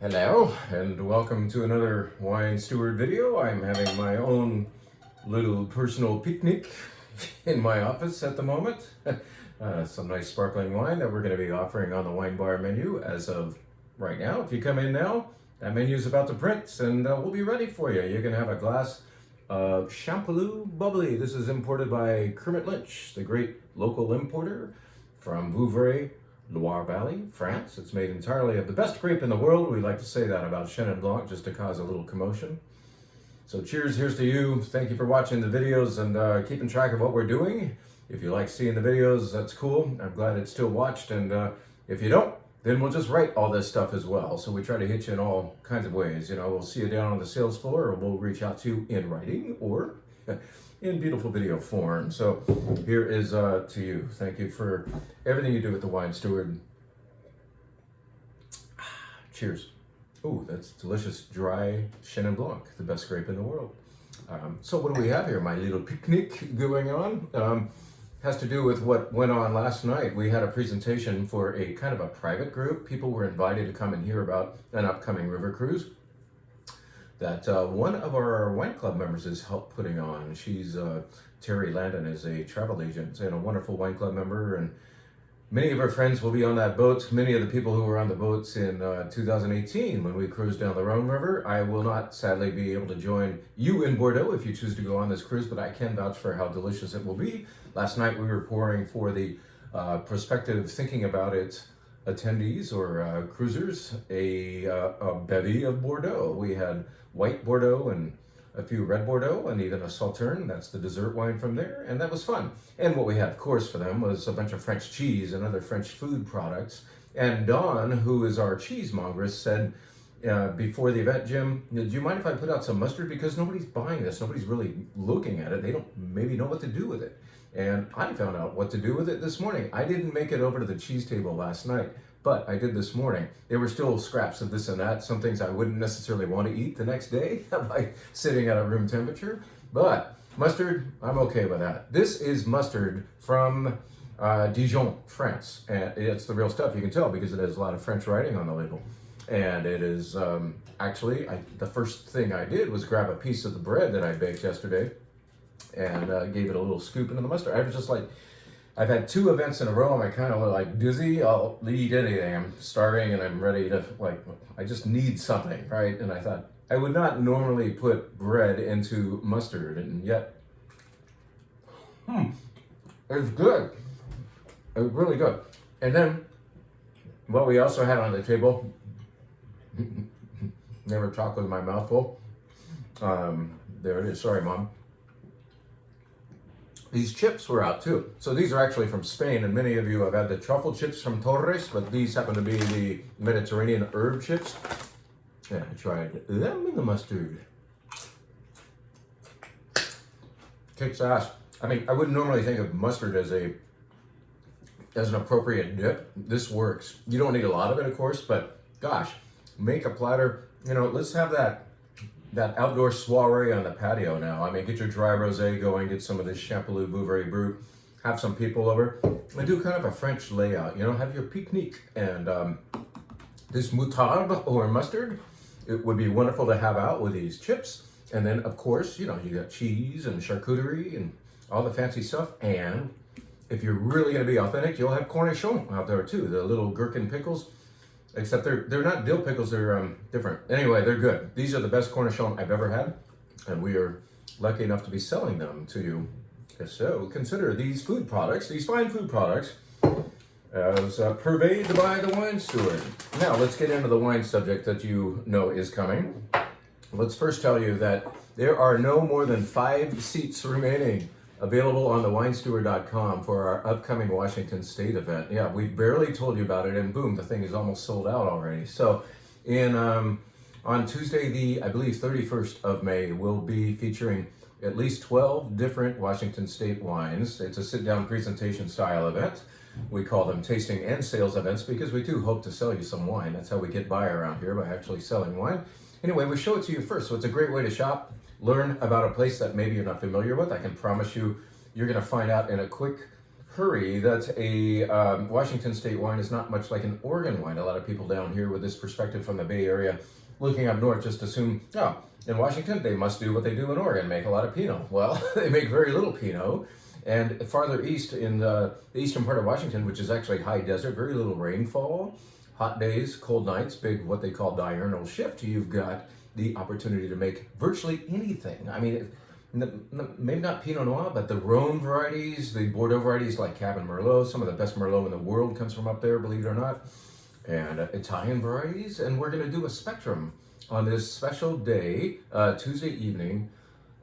Hello, and welcome to another Wine Steward video. I'm having my own little personal picnic in my office at the moment. Some nice sparkling wine that we're going to be offering on the wine bar menu as of right now. If you come in now, that menu is about to print and we'll be ready for you. You're going to have a glass of Champollion Bubbly. This is imported by Kermit Lynch, the great local importer from Vouvray, Loire Valley, France. It's made entirely of the best grape in the world. We like to say that about Chenin Blanc just to cause a little commotion. So cheers, here's to you. Thank you for watching the videos and keeping track of what we're doing. If you like seeing the videos, that's cool. I'm glad it's still watched. And if you don't, then we'll just write all this stuff as well. So we try to hit you in all kinds of ways. You know, we'll see you down on the sales floor, or we'll reach out to you in writing or in beautiful video form. So here is to you. Thank you for everything you do with the Wine Steward. Cheers. Oh, that's delicious dry Chenin Blanc, the best grape in the world. So what do we have here? My little picnic going on. Has to do with what went on last night. We had a presentation for a kind of a private group. People were invited to come and hear about an upcoming river cruise that one of our wine club members is helped putting on. She's Terry Landon, is a travel agent and a wonderful wine club member, and many of our friends will be on that boat. Many of the people who were on the boats in 2018 when we cruised down the Rhone River. I will not sadly be able to join you in Bordeaux if you choose to go on this cruise, but I can vouch for how delicious it will be. Last night we were pouring for the prospective thinking about it attendees or cruisers a bevy of Bordeaux. We had white Bordeaux and a few red Bordeaux and even a Sauterne. That's the dessert wine from there, and that was fun. And what we had, of course, for them was a bunch of French cheese and other French food products. And Dawn, who is our cheesemongeress, said before the event, Jim, do you mind if I put out some mustard? Because nobody's buying this. Nobody's really looking at it. They don't maybe know what to do with it. And I found out what to do with it this morning. I didn't make it over to the cheese table last night, but I did this morning. There were still scraps of this and that, some things I wouldn't necessarily want to eat the next day by sitting at a room temperature. But mustard, I'm okay with that. This is mustard from Dijon, France. And it's the real stuff, you can tell, because it has a lot of French writing on the label. And it is actually, the first thing I did was grab a piece of the bread that I baked yesterday and gave it a little scoop into the mustard. I was just like, I've had 2 events in a row. I'm kind of like dizzy. I'll eat anything. I'm starving and I'm ready to, like, I just need something, right? And I thought, I would not normally put bread into mustard, and yet, it's good. It's really good. And then, what we also had on the table, never talk with my mouth full. There it is. Sorry, Mom. These chips were out too. So these are actually from Spain, and many of you have had the truffle chips from Torres, but these happen to be the Mediterranean herb chips. Yeah, I tried them in the mustard. Kicks ass. I mean, I wouldn't normally think of mustard as an appropriate dip. This works. You don't need a lot of it, of course, but gosh, make a platter. You know, let's have that outdoor soiree on the patio now. I mean, get your dry rosé going, get some of this Champollion Vouvray Brut, have some people over, and do kind of a French layout. You know, have your picnic. And this moutarde or mustard, it would be wonderful to have out with these chips. And then, of course, you know, you got cheese and charcuterie and all the fancy stuff. And if you're really going to be authentic, you'll have cornichon out there too, the little gherkin pickles. Except they're not dill pickles, they're different. Anyway, they're good. These are the best cornichon I've ever had, and we are lucky enough to be selling them to you. So consider these food products, these fine food products, as purveyed by the Wine Steward. Now, let's get into the wine subject that you know is coming. Let's first tell you that there are no more than 5 seats remaining available on thewinesteward.com for our upcoming Washington State event. Yeah, we barely told you about it, and boom, the thing is almost sold out already. So on Tuesday, I believe 31st of May, we'll be featuring at least 12 different Washington State wines. It's a sit-down presentation style event. We call them tasting and sales events because we do hope to sell you some wine. That's how we get by around here, by actually selling wine. Anyway, we show it to you first, so it's a great way to shop, learn about a place that maybe you're not familiar with. I can promise you, you're going to find out in a quick Hurry, that's a Washington State wine, is not much like an Oregon wine. A lot of people down here with this perspective from the Bay Area looking up north just assume, oh, in Washington, they must do what they do in Oregon, make a lot of Pinot. Well, they make very little Pinot. And farther east in the eastern part of Washington, which is actually high desert, very little rainfall, hot days, cold nights, big what they call diurnal shift, you've got the opportunity to make virtually anything. I mean, maybe not Pinot Noir, but the Rhone varieties, the Bordeaux varieties like Cab and Merlot, some of the best Merlot in the world comes from up there, believe it or not, and Italian varieties. And we're going to do a spectrum on this special day, Tuesday evening,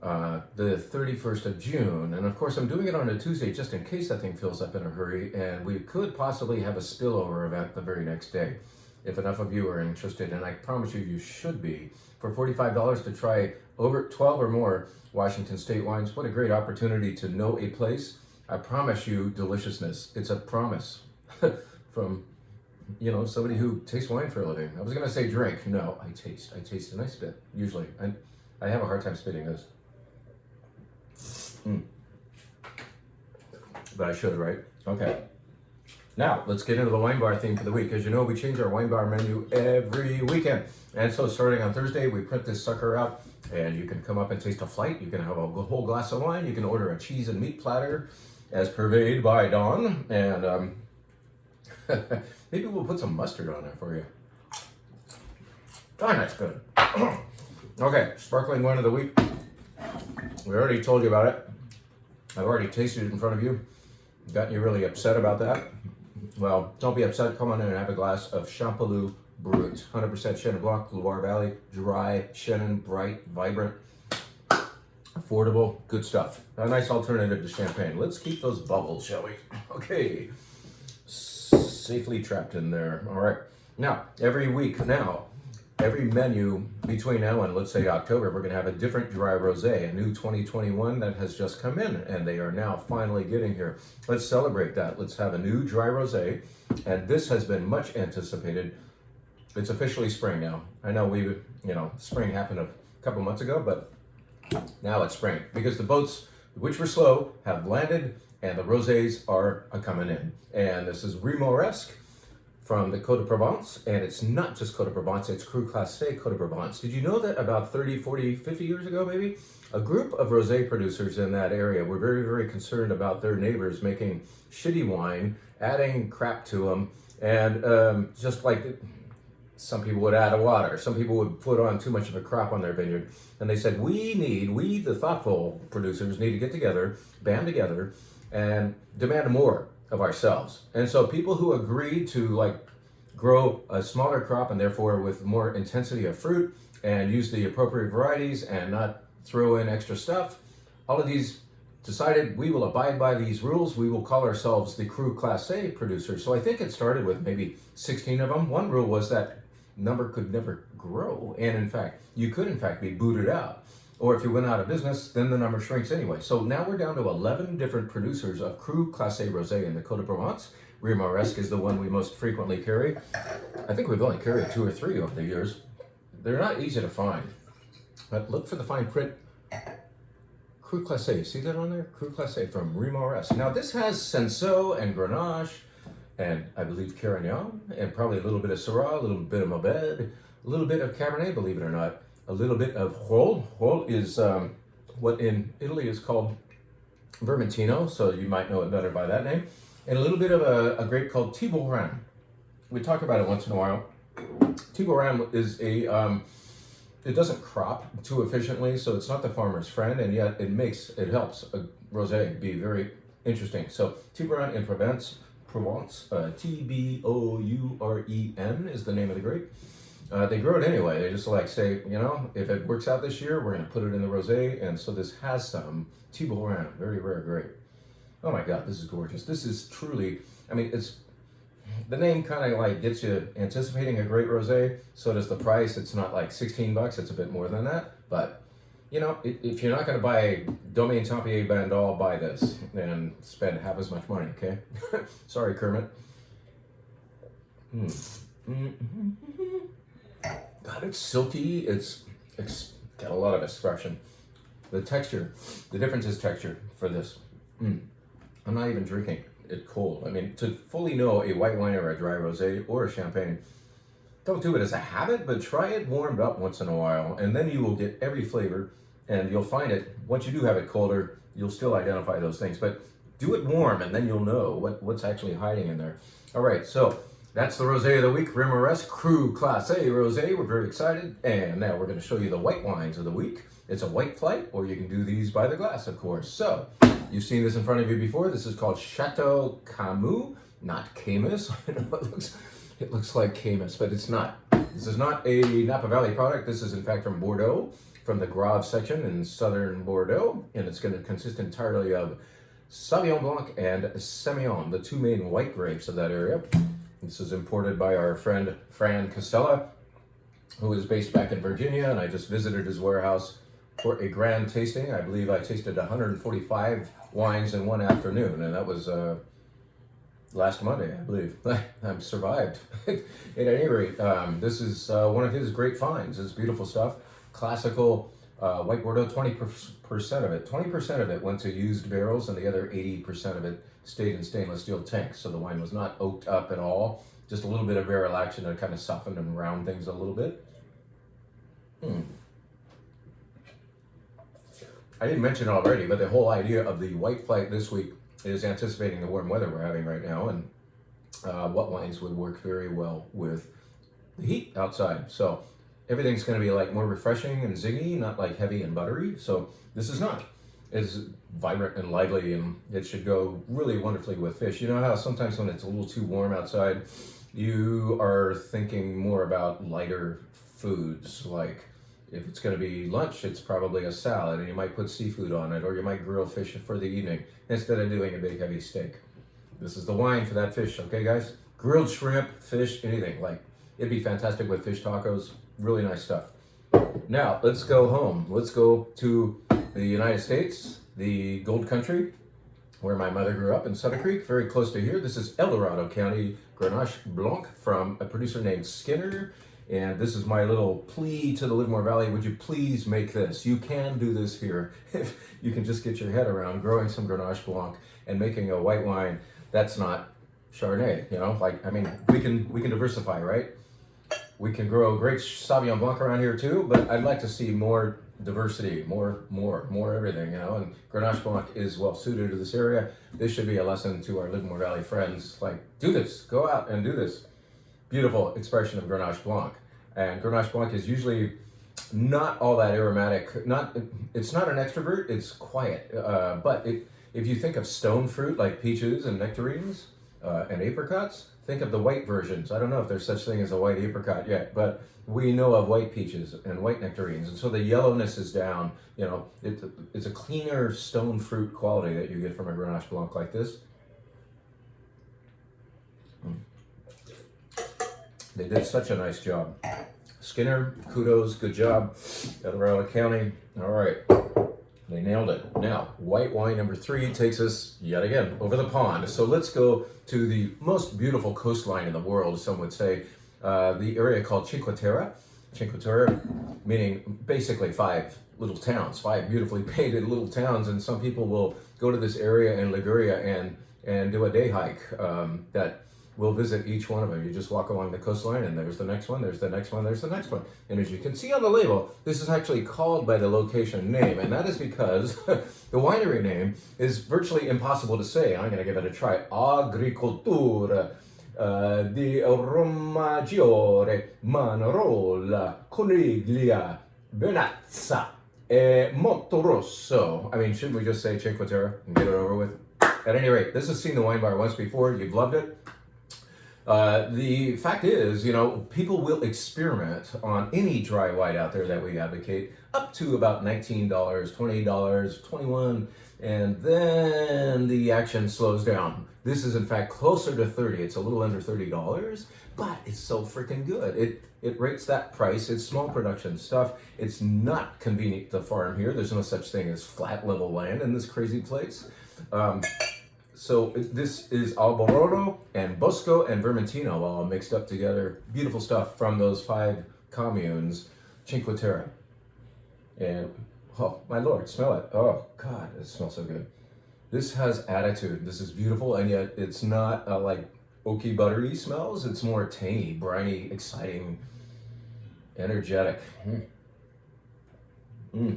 the 31st of June. And of course, I'm doing it on a Tuesday just in case that thing fills up in a hurry, and we could possibly have a spillover event the very next day, if enough of you are interested, and I promise you, you should be. For $45 to try over 12 or more Washington State wines, what a great opportunity to know a place. I promise you deliciousness. It's a promise from, somebody who tastes wine for a living. I was going to say drink. No, I taste, and I spit, usually. I have a hard time spitting this. But I should, right? Okay. Now, let's get into the wine bar theme for the week. As you know, we change our wine bar menu every weekend. And so starting on Thursday, we print this sucker out, and you can come up and taste a flight. You can have a whole glass of wine. You can order a cheese and meat platter as purveyed by Dawn. And maybe we'll put some mustard on there for you. Oh, that's good. Okay, sparkling wine of the week. We already told you about it. I've already tasted it in front of you. Gotten you really upset about that? Well, don't be upset. Come on in and have a glass of Champollion Brut. 100% Chenin Blanc, Loire Valley, dry, Chenin, bright, vibrant, affordable, good stuff. A nice alternative to champagne. Let's keep those bubbles, shall we? Okay. Safely trapped in there. All right. Now, every menu between now and, let's say, October, we're going to have a different dry rosé, a new 2021 that has just come in, and they are now finally getting here. Let's celebrate that. Let's have a new dry rosé, and this has been much anticipated. It's officially spring now. I know spring happened a couple months ago, but now it's spring because the boats, which were slow, have landed, and the rosés are coming in. And this is Rimoresque from the Côte de Provence, and it's not just Côte de Provence, it's Cru Classé Côte de Provence. Did you know that about 30, 40, 50 years ago, maybe, a group of rosé producers in that area were very, very concerned about their neighbors making shitty wine, adding crap to them, and just like some people would add water, some people would put on too much of a crop on their vineyard, and they said, we the thoughtful producers, need to get together, band together, and demand more of ourselves. And so people who agreed to grow a smaller crop and therefore with more intensity of fruit and use the appropriate varieties and not throw in extra stuff, all of these decided we will abide by these rules. We will call ourselves the Cru Classé producers. So I think it started with maybe 16 of them. One rule was that number could never grow. And in fact, you could in fact be booted out. Or if you went out of business, then the number shrinks anyway. So now we're down to 11 different producers of Cru Classé Rosé in the Côte de Provence. Rimoresque is the one we most frequently carry. I think we've only carried 2 or 3 over the years. They're not easy to find, but look for the fine print. Cru Classé, see that on there? Cru Classé from Rimoresque. Now this has Cinsault and Grenache, and I believe Carignan, and probably a little bit of Syrah, a little bit of Mourvedre, a little bit of Cabernet, believe it or not. A little bit of Rôle. Rôle is what in Italy is called Vermentino, so you might know it better by that name. And a little bit of a grape called Tiboulen. We talk about it once in a while. Tiboulen is it doesn't crop too efficiently, so it's not the farmer's friend, and yet it helps a rosé be very interesting. So Tiboulen in Provence, Tbouren is the name of the grape. They grow it anyway. They just say, if it works out this year, we're going to put it in the rosé. And so this has some Tiboulen, very rare grape. Oh my God, this is gorgeous. This is truly, it's the name kind of gets you anticipating a great rosé. So does the price. It's not like $16. It's a bit more than that. But if you're not going to buy Domaine Tempier Bandol, buy this and spend half as much money. Okay. Sorry, Kermit. God, it's silky, it's got a lot of expression. The texture, the difference is texture for this. I'm not even drinking. it cold. I mean, to fully know a white wine or a dry rosé or a champagne, don't do it as a habit, but try it warmed up once in a while, and then you will get every flavor, and you'll find it, once you do have it colder, you'll still identify those things. But do it warm, and then you'll know what's actually hiding in there. All right, so that's the rosé of the week, Rimoresque Cru Classe Rosé. We're very excited, and now we're going to show you the white wines of the week. It's a white flight, or you can do these by the glass, of course. So, you've seen this in front of you before. This is called Chateau Camus, not Camus. I know it looks like Camus, but it's not. This is not a Napa Valley product. This is in fact from Bordeaux, from the Grave section in southern Bordeaux, and it's going to consist entirely of Sauvignon Blanc and Semillon, the two main white grapes of that area. This is imported by our friend Fran Castella, who is based back in Virginia, and I just visited his warehouse for a grand tasting. I believe I tasted 145 wines in one afternoon, and that was last Monday, I believe. I've survived. At any rate, this is one of his great finds. It's beautiful stuff. Classical white Bordeaux, 20% of it. 20% of it went to used barrels, and the other 80% of it stayed in stainless steel tanks. So the wine was not oaked up at all. Just a little bit of barrel action to kind of soften and round things a little bit. I didn't mention it already, but the whole idea of the white flight this week is anticipating the warm weather we're having right now, and what wines would work very well with the heat outside. So everything's going to be like more refreshing and zingy, not like heavy and buttery. So this is not. It's vibrant and lively, and it should go really wonderfully with fish. You know how sometimes when it's a little too warm outside, you are thinking more about lighter foods, like if it's going to be lunch, it's probably a salad, and you might put seafood on it, or you might grill fish for the evening instead of doing a big heavy steak. This is the wine for that fish, okay, guys? Grilled shrimp, fish, anything. Like, it'd be fantastic with fish tacos. Really nice stuff. Now, let's go home. Let's go to the United States, the Gold Country, where my mother grew up in Sutter Creek, very close to here. This is El Dorado County Grenache Blanc from a producer named Skinner. And this is my little plea to the Livermore Valley. Would you please make this? You can do this here. If you can just get your head around growing some Grenache Blanc and making a white wine that's not Chardonnay, you know? Like, I mean, we can diversify, right? We can grow great Sauvignon Blanc around here too, but I'd like to see more diversity, more everything, you know? And Grenache Blanc is well suited to this area. This should be a lesson to our Livermore Valley friends. Like, do this, go out and do this. Beautiful expression of Grenache Blanc. And Grenache Blanc is usually not all that aromatic. It's not an extrovert, it's quiet. But if you think of stone fruit like peaches and nectarines and apricots, think of the white versions. I don't know if there's such thing as a white apricot yet, but we know of white peaches and white nectarines. And so the yellowness is down. You know, it's a cleaner stone fruit quality that you get from a Grenache Blanc like this. They did such a nice job. Skinner, kudos, good job. El Dorado County. All right, they nailed it. Now, white wine number 3 takes us yet again over the pond. So let's go to the most beautiful coastline in the world, some would say, the area called Cinque Terre. Cinque Terre meaning basically 5 little towns, 5 beautifully painted little towns, and some people will go to this area in Liguria and do a day hike that we'll visit each one of them. You just walk along the coastline, and there's the next one, there's the next one, there's the next one. And as you can see on the label, this is actually called by the location name, and that is because the winery name is virtually impossible to say. I'm going to give it a try. Agricoltura di Romaggiore, Manarola, Coniglia, Benazza, e Monterosso. I mean, shouldn't we just say Cinque Terre and get it over with? At any rate, this has seen the wine bar once before. You've loved it. The fact is, you know, people will experiment on any dry white out there that we advocate up to about $19, $20, $21, and then the action slows down. This is in fact closer to $30. It's a little under $30, but it's so freaking good. It rates that price. It's small production stuff. It's not convenient to farm here. There's no such thing as flat level land in this crazy place. So this is Albororo and Bosco and Vermentino all mixed up together. Beautiful stuff from those 5 communes, Cinque Terre. And, oh, my Lord, smell it. Oh, God, it smells so good. This has attitude. This is beautiful, and yet it's not like oaky, buttery smells. It's more tangy, briny, exciting, energetic. Mm.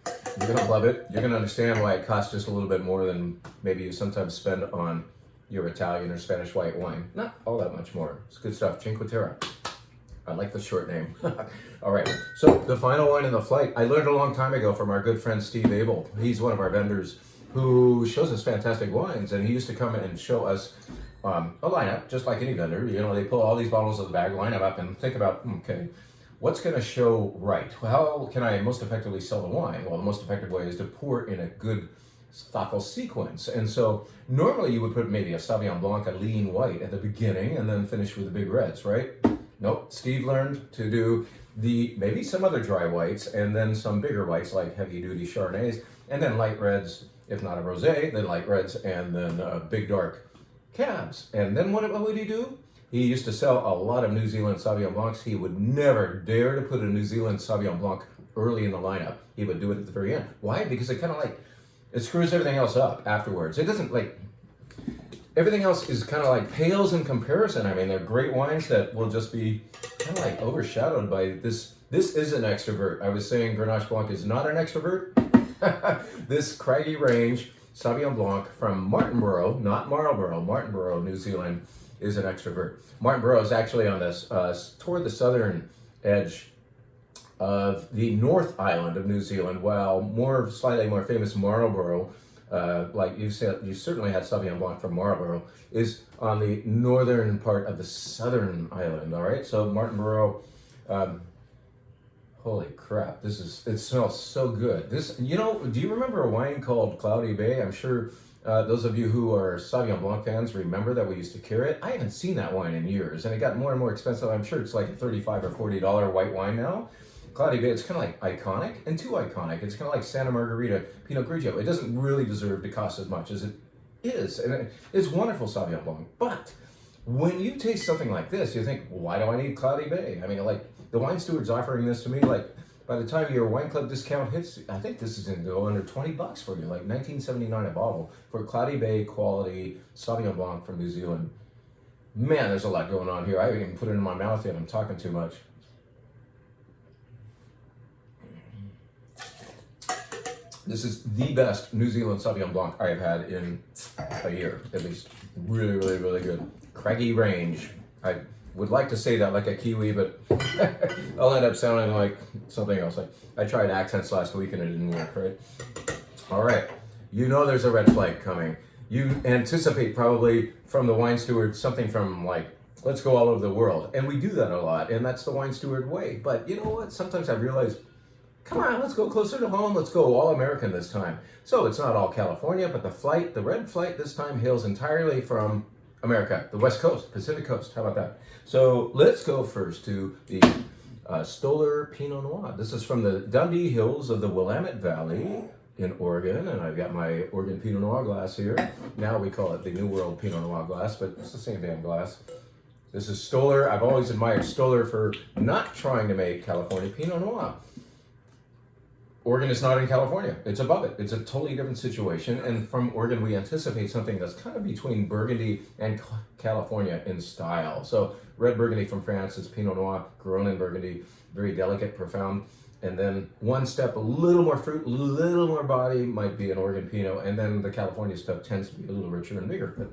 You're gonna love it. You're gonna understand why it costs just a little bit more than maybe you sometimes spend on your Italian or Spanish white wine. Not all that much more. It's good stuff. Cinque Terre. I like the short name. All right, so the final wine in the flight, I learned a long time ago from our good friend Steve Abel. He's one of our vendors who shows us fantastic wines, and he used to come and show us a lineup, just like any vendor. You know, they pull all these bottles of the bag, line them up, and think about, okay, what's going to show right? How can I most effectively sell the wine? Well, the most effective way is to pour in a good, thoughtful sequence. And so normally you would put maybe a Sauvignon Blanc, a lean white at the beginning, and then finish with the big reds, right? Nope, Steve learned to do maybe some other dry whites, and then some bigger whites like heavy duty Chardonnays, and then light reds, if not a rosé, then light reds, and then big dark cabs. And then what would he do? He used to sell a lot of New Zealand Sauvignon Blancs. He would never dare to put a New Zealand Sauvignon Blanc early in the lineup. He would do it at the very end. Why? Because it kind of like, it screws everything else up afterwards. It doesn't like, everything else is kind of like pales in comparison. I mean, they're great wines that will just be kind of like overshadowed by this. This is an extrovert. I was saying Grenache Blanc is not an extrovert. This Craggy Range Sauvignon Blanc from Martinborough, not Marlborough, Martinborough, New Zealand, is an extrovert. Martinborough is actually on this toward the southern edge of the North Island of New Zealand, while slightly more famous Marlborough, like you said, you certainly had Sauvignon Blanc from Marlborough, is on the northern part of the southern island. All right, so Martinborough. Holy crap! It smells so good. Do you remember a wine called Cloudy Bay? I'm sure those of you who are Sauvignon Blanc fans remember that we used to carry it. I haven't seen that wine in years, and it got more and more expensive. I'm sure it's like a $35 or $40 white wine now. Cloudy Bay, it's kind of like iconic and too iconic. It's kind of like Santa Margarita Pinot Grigio. It doesn't really deserve to cost as much as it is, and it's wonderful Sauvignon Blanc. But when you taste something like this, you think, why do I need Cloudy Bay? I mean, like, the wine steward's offering this to me, like, by the time your wine club discount hits, I think this is going to go under $20 for you, like $19.79 a bottle for Cloudy Bay quality Sauvignon Blanc from New Zealand. Man, there's a lot going on here. I haven't even put it in my mouth yet. I'm talking too much. This is the best New Zealand Sauvignon Blanc I have had in a year, at least. Really, really, really good. Craggy Range. I would like to say that like a Kiwi, but I'll end up sounding like something else. I tried accents last week and it didn't work, right? All right, you know there's a red flag coming. You anticipate probably from the wine steward something from like, let's go all over the world. And we do that a lot, and that's the wine steward way. But you know what? Sometimes I realize, come on, let's go closer to home. Let's go all American this time. So it's not all California, but the red flight this time hails entirely from America, the West Coast, Pacific Coast. How about that? So let's go first to the Stoller Pinot Noir. This is from the Dundee Hills of the Willamette Valley in Oregon, and I've got my Oregon Pinot Noir glass here. Now we call it the New World Pinot Noir glass, but it's the same damn glass. This is Stoller. I've always admired Stoller for not trying to make California Pinot Noir. Oregon is not in California. It's above it. It's a totally different situation. And from Oregon, we anticipate something that's kind of between Burgundy and California in style. So red Burgundy from France is Pinot Noir, Groningen Burgundy, very delicate, profound. And then one step, a little more fruit, a little more body might be an Oregon Pinot. And then the California stuff tends to be a little richer and bigger. But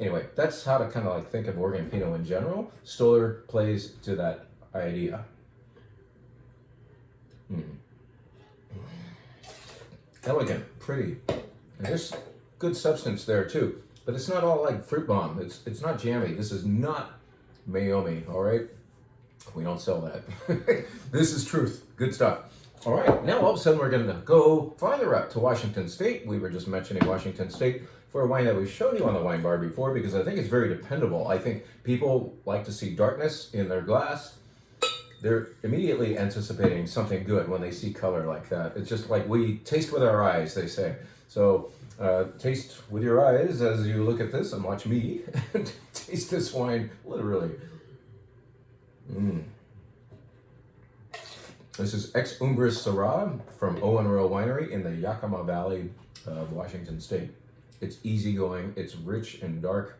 anyway, that's how to kind of like think of Oregon Pinot in general. Stoller plays to that idea. Elegant, pretty, and there's good substance there too. But it's not all like fruit bomb. It's not jammy. This is not Meiomi. All right, we don't sell that. This is truth. Good stuff. All right, now all of a sudden we're going to go farther up to Washington State. We were just mentioning Washington State for a wine that we've shown you on the wine bar before because I think it's very dependable. I think people like to see darkness in their glass. They're immediately anticipating something good when they see color like that. It's just like we taste with our eyes, they say. So taste with your eyes as you look at this and watch me taste this wine literally. This is Ex Umbris Syrah from Owen Royal Winery in the Yakima Valley of Washington State. It's easygoing, it's rich and dark,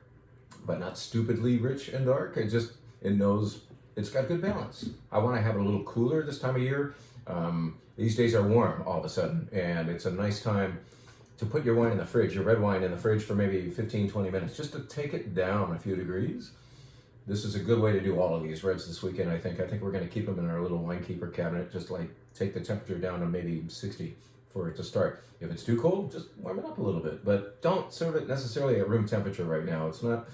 but not stupidly rich and dark. It knows it's got good balance. I want to have it a little cooler this time of year. These days are warm all of a sudden, and it's a nice time to put your wine in the fridge, your red wine in the fridge for maybe 15, 20 minutes, just to take it down a few degrees. This is a good way to do all of these reds this weekend, I think. I think we're going to keep them in our little wine keeper cabinet, just like take the temperature down to maybe 60 for it to start. If it's too cold, just warm it up a little bit, but don't serve it necessarily at room temperature right now. It's not,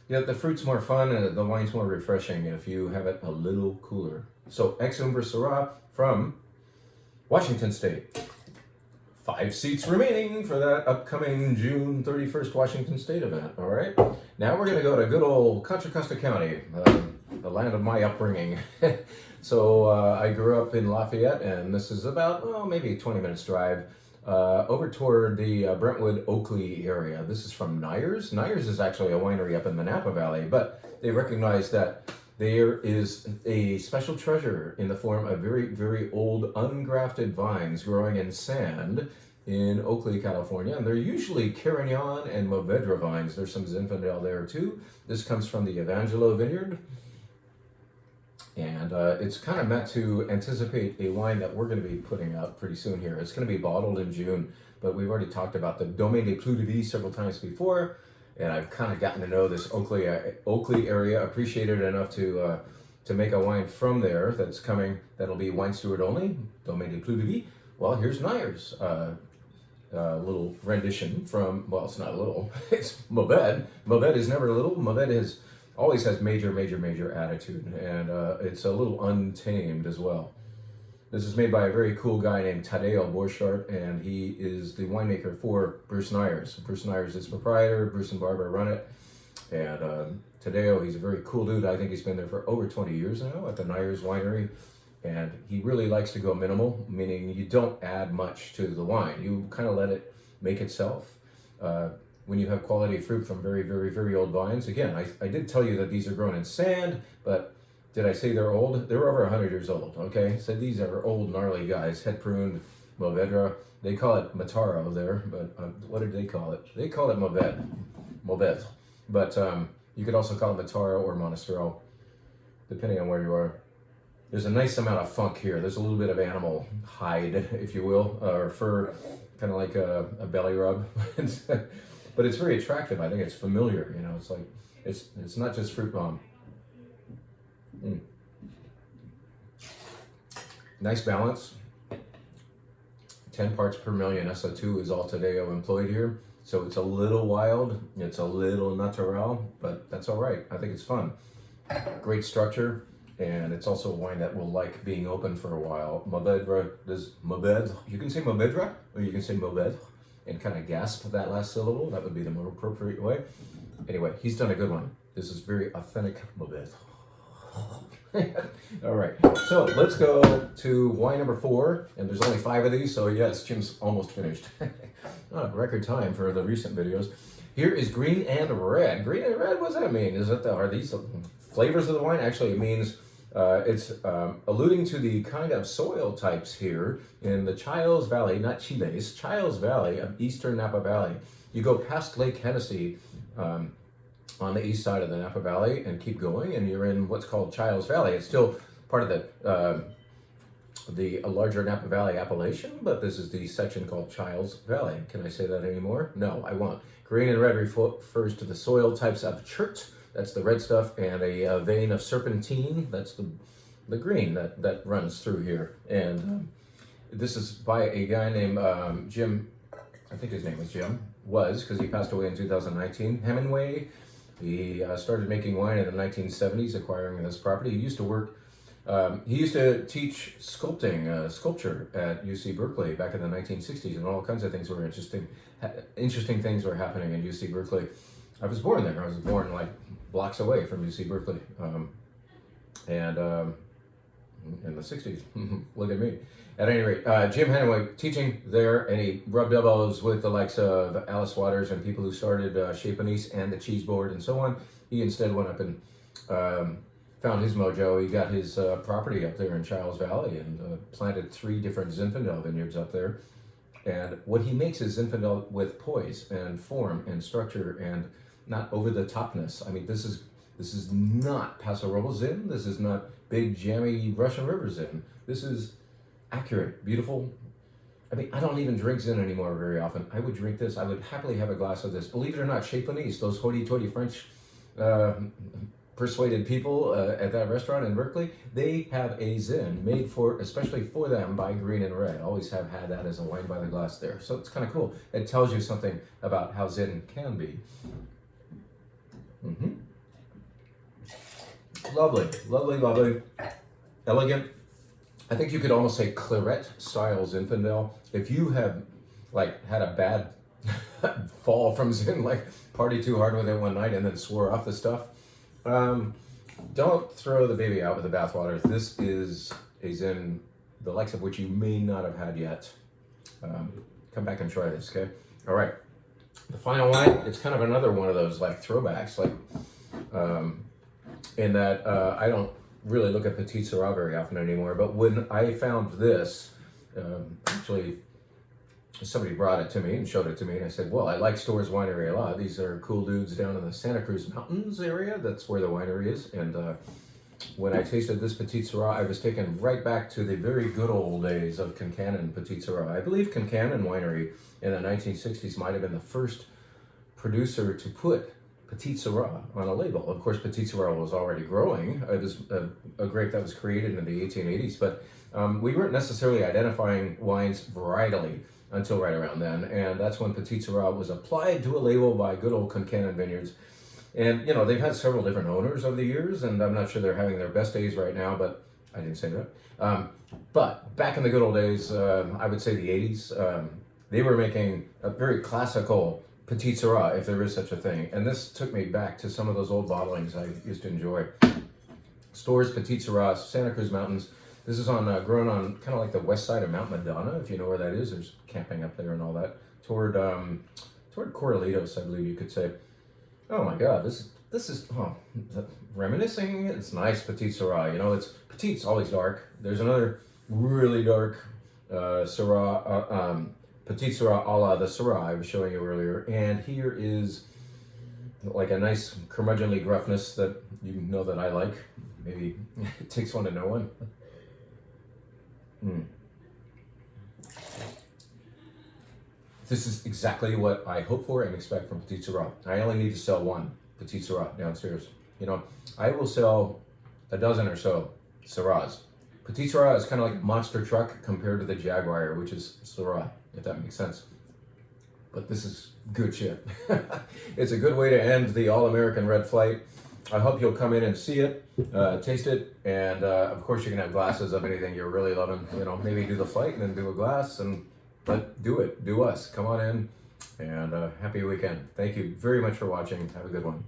the fruit's more fun and the wine's more refreshing if you have it a little cooler. So, Ex-Umbra Syrah from Washington State. 5 seats remaining for that upcoming June 31st Washington State event, all right? Now we're going to go to good old Contra Costa County, the land of my upbringing. So I grew up in Lafayette, and this is about, maybe a 20 minutes drive over toward the Brentwood, Oakley area. This is from Nyers. Nyers is actually a winery up in the Napa Valley, but they recognize that there is a special treasure in the form of very, very old ungrafted vines growing in sand in Oakley, California. And they're usually Carignan and Mourvedre vines. There's some Zinfandel there too. This comes from the Evangelo Vineyard. And it's kind of meant to anticipate a wine that we're going to be putting out pretty soon here. It's going to be bottled in June, but we've already talked about the Domaine des Clos de Vie several times before. And I've kind of gotten to know this Oakley area, appreciated enough to make a wine from there that's coming, that'll be wine steward only, Domaine des Clos de Vie. Well, here's Nyers, little rendition from, well, it's not little, it's Mourvedre. Mourvedre is never little. Mourvedre always has major, major, major attitude, and it's a little untamed as well. This is made by a very cool guy named Tadeo Borchardt, and he is the winemaker for Bruce Nyers. Bruce Nyers is proprietor, Bruce and Barbara run it, and Tadeo, he's a very cool dude. I think he's been there for over 20 years now at the Nyers Winery, and he really likes to go minimal, meaning you don't add much to the wine. You kind of let it make itself. When you have quality fruit from very, very, very old vines, again, I did tell you that these are grown in sand, but did I say they're old? They're over 100 years old, okay? So these are old, gnarly guys, head pruned, Mourvedre. They call it Mataro there, but what did they call it? They call it Mourvedre. But you could also call it Mataro or Monastrell, depending on where you are. There's a nice amount of funk here. There's a little bit of animal hide, if you will, or fur, kind of like a belly rub. But it's very attractive. I think it's familiar, it's like, it's not just fruit bomb. Nice balance. 10 parts per million SO2 is all Tadeo employed here. So it's a little wild, it's a little natural, but that's all right. I think it's fun. Great structure, and it's also a wine that will like being open for a while. Mourvedre, you can say Mourvedre, or you can say Mourvedre, and kind of gasp that last syllable. That would be the more appropriate way. Anyway, he's done a good one. This is very authentic Mourvedre. All right, so let's go to wine number 4, and there's only 5 of these, so yes, Jim's almost finished. Record time for the recent videos. Here is green and red. Green and red, what does that mean? Are these flavors of the wine? Actually, it means it's alluding to the kind of soil types here in the Chiles Valley, not Chiles, Chiles Valley of eastern Napa Valley. You go past Lake Hennessy on the east side of the Napa Valley and keep going, and you're in what's called Chiles Valley. It's still part of the larger Napa Valley appellation, but this is the section called Chiles Valley. Can I say that anymore? No, I won't. Green and red refers to the soil types of chert, that's the red stuff, and a vein of serpentine, that's the green that runs through here. And this is by a guy named Jim, I think his name was Jim, because he passed away in 2019, Hemingway. He started making wine in the 1970s, acquiring this property. He used to teach sculpture at UC Berkeley back in the 1960s, and all kinds of things were interesting things were happening in UC Berkeley. I was born there. I was born like blocks away from UC Berkeley, and in the 60s. Look at me. At any rate, Jim Hemingway teaching there, and he rubbed elbows with the likes of Alice Waters and people who started Chez Panisse and the Cheese Board and so on. He instead went up and found his mojo. He got his property up there in Chiles Valley and planted 3 different Zinfandel vineyards up there. And what he makes is Zinfandel with poise and form and structure and not over the topness. I mean, this is not Paso Robles Zin. This is not big jammy Russian River Zin. This is accurate, beautiful. I mean, I don't even drink Zin anymore very often. I would drink this. I would happily have a glass of this. Believe it or not, Chez Panisse, those hoity-toity French persuaded people at that restaurant in Berkeley, they have a Zin made especially for them by Green and Red. Always have had that as a wine by the glass there. So it's kind of cool. It tells you something about how Zin can be. Mm-hmm. Lovely, lovely, lovely, elegant. I think you could almost say claret style Zinfandel. If you have like had a bad fall from Zin, like party too hard with it one night and then swore off the stuff, don't throw the baby out with the bathwater. This is a Zin, the likes of which you may not have had yet. Come back and try this, okay? All right. The final wine, it's kind of another one of those like throwbacks, like in that I don't really look at Petite Sirah very often anymore, but when I found this, actually somebody brought it to me and showed it to me, and I said, well, I like Storrs Winery a lot. These are cool dudes down in the Santa Cruz Mountains area. That's where the winery is. And when I tasted this Petite Sirah, I was taken right back to the very good old days of Kincannon Petite Sirah. I believe Kincannon Winery in the 1960s might have been the first producer to put Petite Sirah on a label. Of course, Petite Sirah was already growing. It was a grape that was created in the 1880s, but we weren't necessarily identifying wines varietally until right around then, and that's when Petite Sirah was applied to a label by good old Kincannon Vineyards. And, you know, they've had several different owners over the years, and I'm not sure they're having their best days right now, but I didn't say that. But back in the good old days, I would say the 80s, they were making a very classical Petite Sirah, if there is such a thing. And this took me back to some of those old bottlings I used to enjoy. Storrs Petite Sirah, Santa Cruz Mountains. This is grown on kind of like the west side of Mount Madonna, if you know where that is. There's camping up there and all that. Toward Corralitos, I believe you could say. Oh my God, this is reminiscing. It's nice Petite Sirah. You know, Petite's always dark. There's another really dark Syrah, Petite Sirah a la the Syrah I was showing you earlier. And here is like a nice curmudgeonly gruffness that you know that I like. Maybe it takes one to know one. This is exactly what I hope for and expect from Petite Sirah. I only need to sell one Petite Sirah downstairs. You know, I will sell a dozen or so Syrahs. Petite Sirah is kind of like a monster truck compared to the Jaguar, which is Syrah, if that makes sense. But this is good shit. It's a good way to end the All-American Red Flight. I hope you'll come in and see it, taste it, and of course you can have glasses of anything you're really loving. You know, maybe do the flight and then do a glass, but do it, do us. Come on in, and happy weekend. Thank you very much for watching. Have a good one.